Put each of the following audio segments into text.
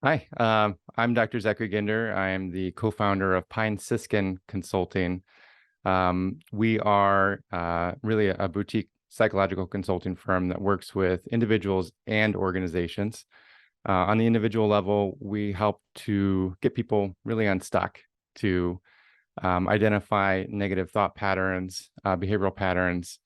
Hi, I'm Dr. Zachary Ginder. I am the co-founder of Pine Siskin Consulting. We are really a boutique psychological consulting firm that works with individuals and organizations. On the individual level, we help to get people really unstuck, to identify negative thought patterns, behavioral patterns,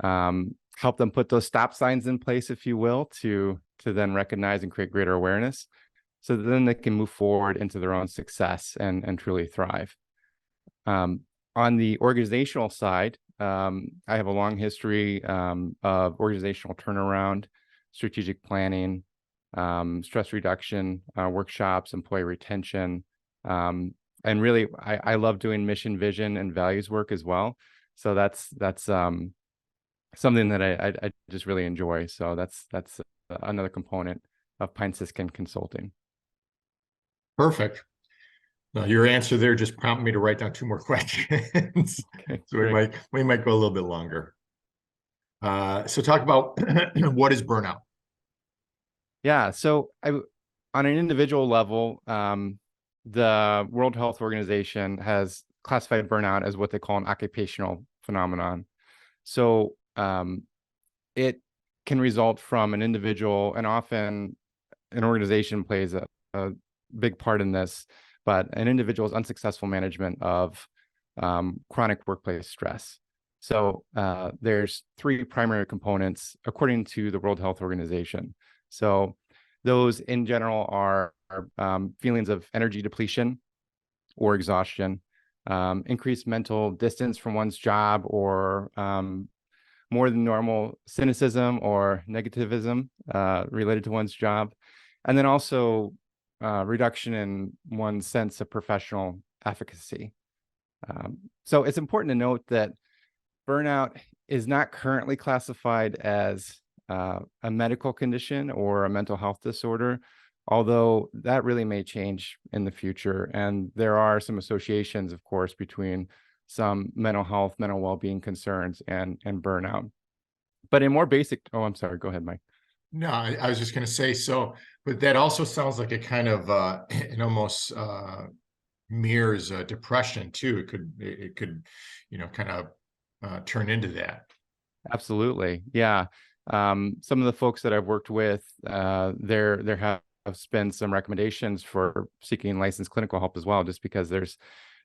help them put those stop signs in place, if you will, to then recognize and create greater awareness so that then they can move forward into their own success and truly thrive. On the organizational side, I have a long history of organizational turnaround, strategic planning, stress reduction, workshops, employee retention. And really, I love doing mission, vision, and values work as well. So that's something that I just really enjoy. So that's another component of Pine Siskin Consulting. Perfect. Now, your answer there just prompted me to write down two more questions. Okay, So great. we might go a little bit longer. So talk about what is burnout? Yeah, so on an individual level, the World Health Organization has classified burnout as what they call an occupational phenomenon. So it can result from an individual, and often an organization plays a big part in this, but an individual's unsuccessful management of chronic workplace stress. So there's three primary components according to the World Health Organization. So those in general are feelings of energy depletion or exhaustion, increased mental distance from one's job, or more than normal cynicism or negativism related to one's job, and then also reduction in one's sense of professional efficacy. So it's important to note that burnout is not currently classified as a medical condition or a mental health disorder, although that really may change in the future. And there are some associations, of course, between some mental health, mental well-being concerns and burnout. But in more basic, oh, I'm sorry, go ahead, Mike. No, I was just going to say so, but that also sounds like a kind of it almost mirrors depression too. It could kind of turn into that. Absolutely. Yeah. Some of the folks that I've worked with, there have been some recommendations for seeking licensed clinical help as well, just because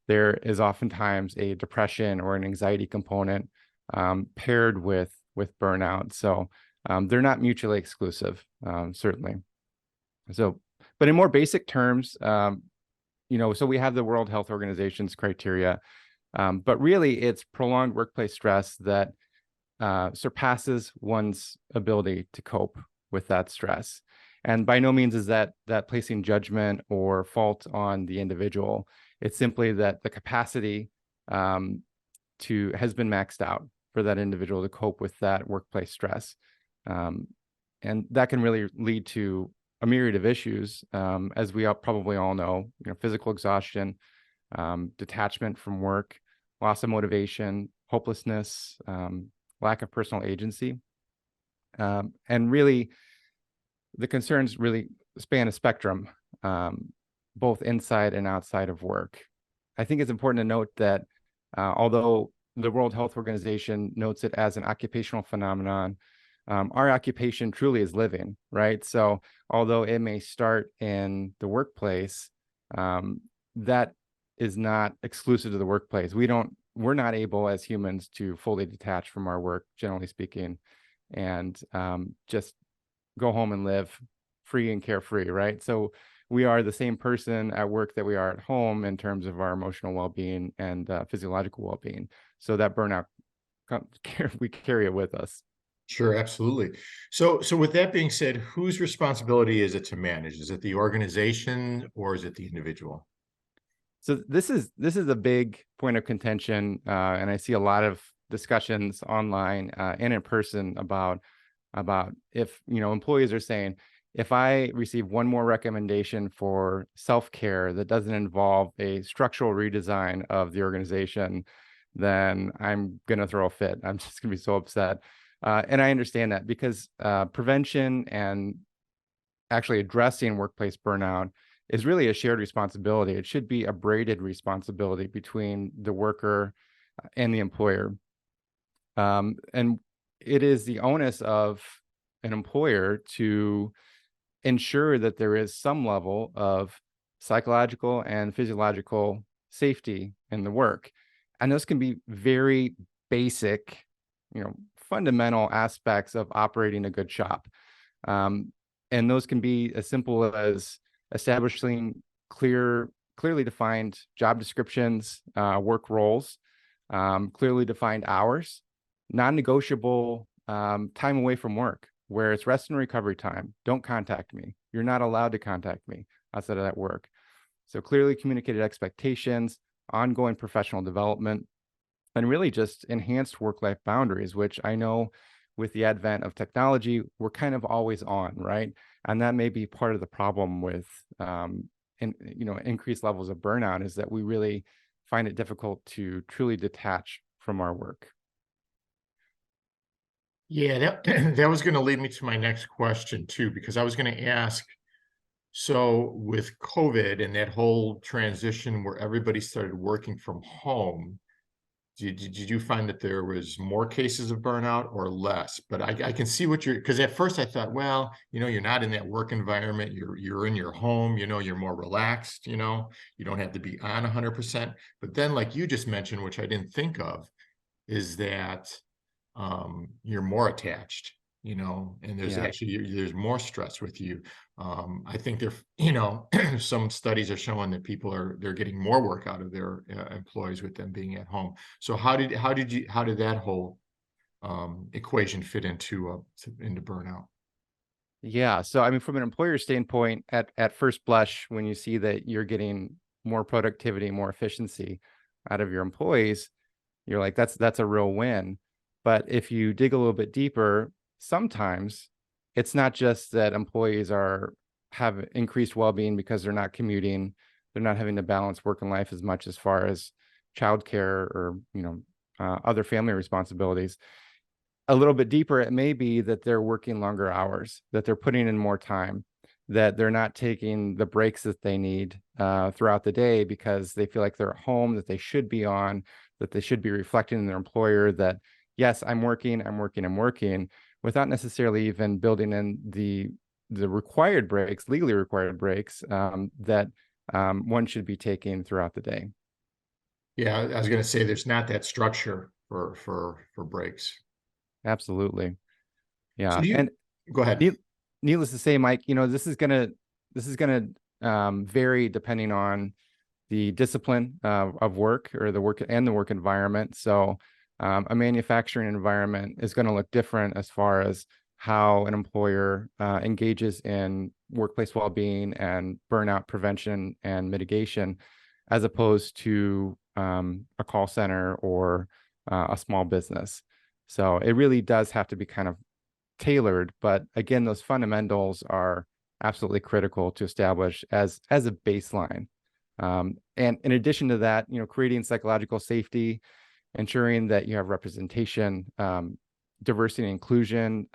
there is oftentimes a depression or an anxiety component paired with burnout. So they're not mutually exclusive, certainly. So, but in more basic terms, so we have the World Health Organization's criteria, but really it's prolonged workplace stress that surpasses one's ability to cope with that stress. And by no means is that placing judgment or fault on the individual. It's simply that the capacity has been maxed out for that individual to cope with that workplace stress. And that can really lead to a myriad of issues, as we probably all know, physical exhaustion, detachment from work, loss of motivation, hopelessness, lack of personal agency. And really, the concerns really span a spectrum, both inside and outside of work. I think it's important to note that although the World Health Organization notes it as an occupational phenomenon, our occupation truly is living, right? So although it may start in the workplace, that is not exclusive to the workplace. We're not able as humans to fully detach from our work, generally speaking, and just go home and live free and carefree, right? So we are the same person at work that we are at home in terms of our emotional well-being and physiological well-being. So that burnout, we carry it with us. Sure, absolutely. So with that being said, whose responsibility is it to manage? Is it the organization or is it the individual? So this is a big point of contention, and I see a lot of discussions online and in person about if employees are saying, if I receive one more recommendation for self-care that doesn't involve a structural redesign of the organization, then I'm going to throw a fit. I'm just going to be so upset. And I understand that because prevention and actually addressing workplace burnout is really a shared responsibility. It should be a braided responsibility between the worker and the employer. And it is the onus of an employer to ensure that there is some level of psychological and physiological safety in the work. And those can be very basic, fundamental aspects of operating a good shop. And those can be as simple as establishing clearly defined job descriptions, work roles, clearly defined hours, non-negotiable time away from work, where it's rest and recovery time. Don't contact me. You're not allowed to contact me outside of that work. So clearly communicated expectations, ongoing professional development, and really just enhanced work-life boundaries, which I know with the advent of technology, we're kind of always on, right? And that may be part of the problem with increased levels of burnout, is that we really find it difficult to truly detach from our work. Yeah, that was going to lead me to my next question too, because I was going to ask, so with COVID and that whole transition where everybody started working from home, did you find that there was more cases of burnout or less? But I can see what because at first I thought, well, you're not in that work environment, you're in your home, you're more relaxed, you don't have to be on 100%. But then, like you just mentioned, which I didn't think of, is that you're more attached, and there's Yeah. actually there's more stress with you. I think some studies are showing that they're getting more work out of their employees with them being at home. So how did that whole equation fit into burnout? Yeah. So, I mean, from an employer standpoint, at first blush, when you see that you're getting more productivity, more efficiency out of your employees, you're like, that's a real win. But if you dig a little bit deeper, sometimes it's not just that employees have increased well-being because they're not commuting, they're not having to balance work and life as much as far as childcare or other family responsibilities. A little bit deeper, it may be that they're working longer hours, that they're putting in more time, that they're not taking the breaks that they need throughout the day because they feel like they're at home, that they should be on, that they should be reflecting in their employer that, yes, I'm working, without necessarily even building in the required breaks, legally required breaks that one should be taking throughout the day. Yeah, I was going to say there's not that structure for breaks. Absolutely. So Yeah. do you And go ahead? needless to say, Mike, this is gonna vary depending on the discipline of work or the work and the work environment. So a manufacturing environment is going to look different as far as how an employer engages in workplace well-being and burnout prevention and mitigation, as opposed to a call center or a small business. So it really does have to be kind of tailored, but again, those fundamentals are absolutely critical to establish as a baseline. And in addition to that, creating psychological safety, ensuring that you have representation, diversity and inclusion,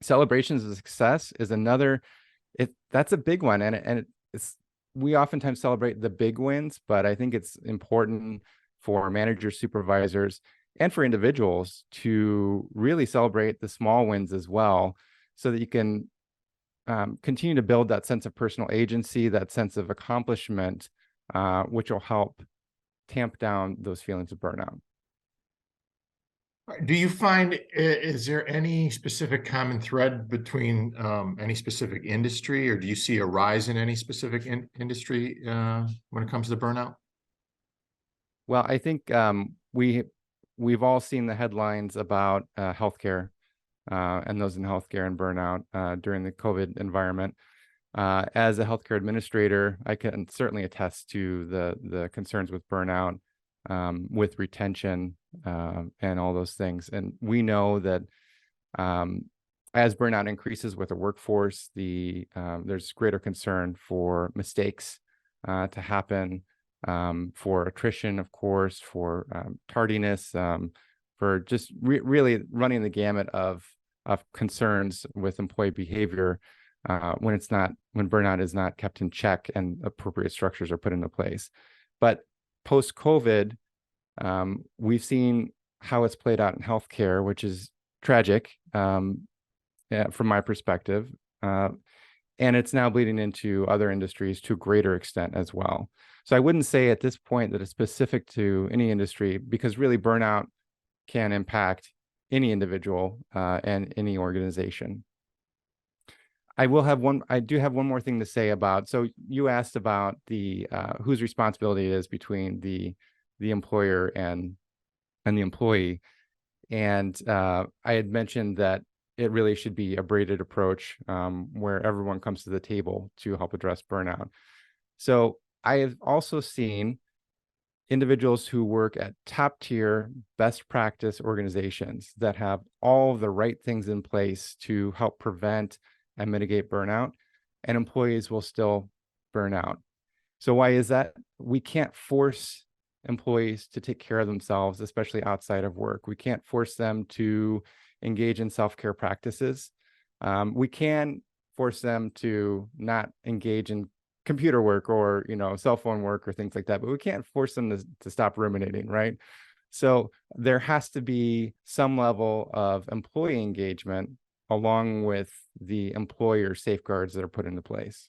celebrations of success is another. That's a big one, and it's we oftentimes celebrate the big wins, but I think it's important for managers, supervisors, and for individuals to really celebrate the small wins as well, so that you can continue to build that sense of personal agency, that sense of accomplishment, which will help tamp down those feelings of burnout. Do you find, is there any specific common thread between any specific industry, or do you see a rise in any specific industry when it comes to burnout? Well, I think we've all seen the headlines about healthcare and those in healthcare and burnout during the COVID environment. As a healthcare administrator, I can certainly attest to the concerns with burnout, with retention, and all those things. And we know that as burnout increases with the workforce, there's greater concern for mistakes to happen, for attrition, of course, for tardiness, for just really running the gamut of concerns with employee behavior. when burnout is not kept in check and appropriate structures are put into place. But post-COVID, we've seen how it's played out in healthcare, which is tragic from my perspective. And it's now bleeding into other industries to a greater extent as well. So I wouldn't say at this point that it's specific to any industry, because really burnout can impact any individual and any organization. I do have one more thing to say about, so you asked about the whose responsibility it is between the employer and the employee. And I had mentioned that it really should be a braided approach where everyone comes to the table to help address burnout. So I have also seen individuals who work at top tier best practice organizations that have all the right things in place to help prevent and mitigate burnout, and employees will still burn out. So why is that? We can't force employees to take care of themselves, especially outside of work. We can't force them to engage in self-care practices. We can force them to not engage in computer work or cell phone work or things like that, but we can't force them to stop ruminating, right? So there has to be some level of employee engagement along with the employer safeguards that are put into place.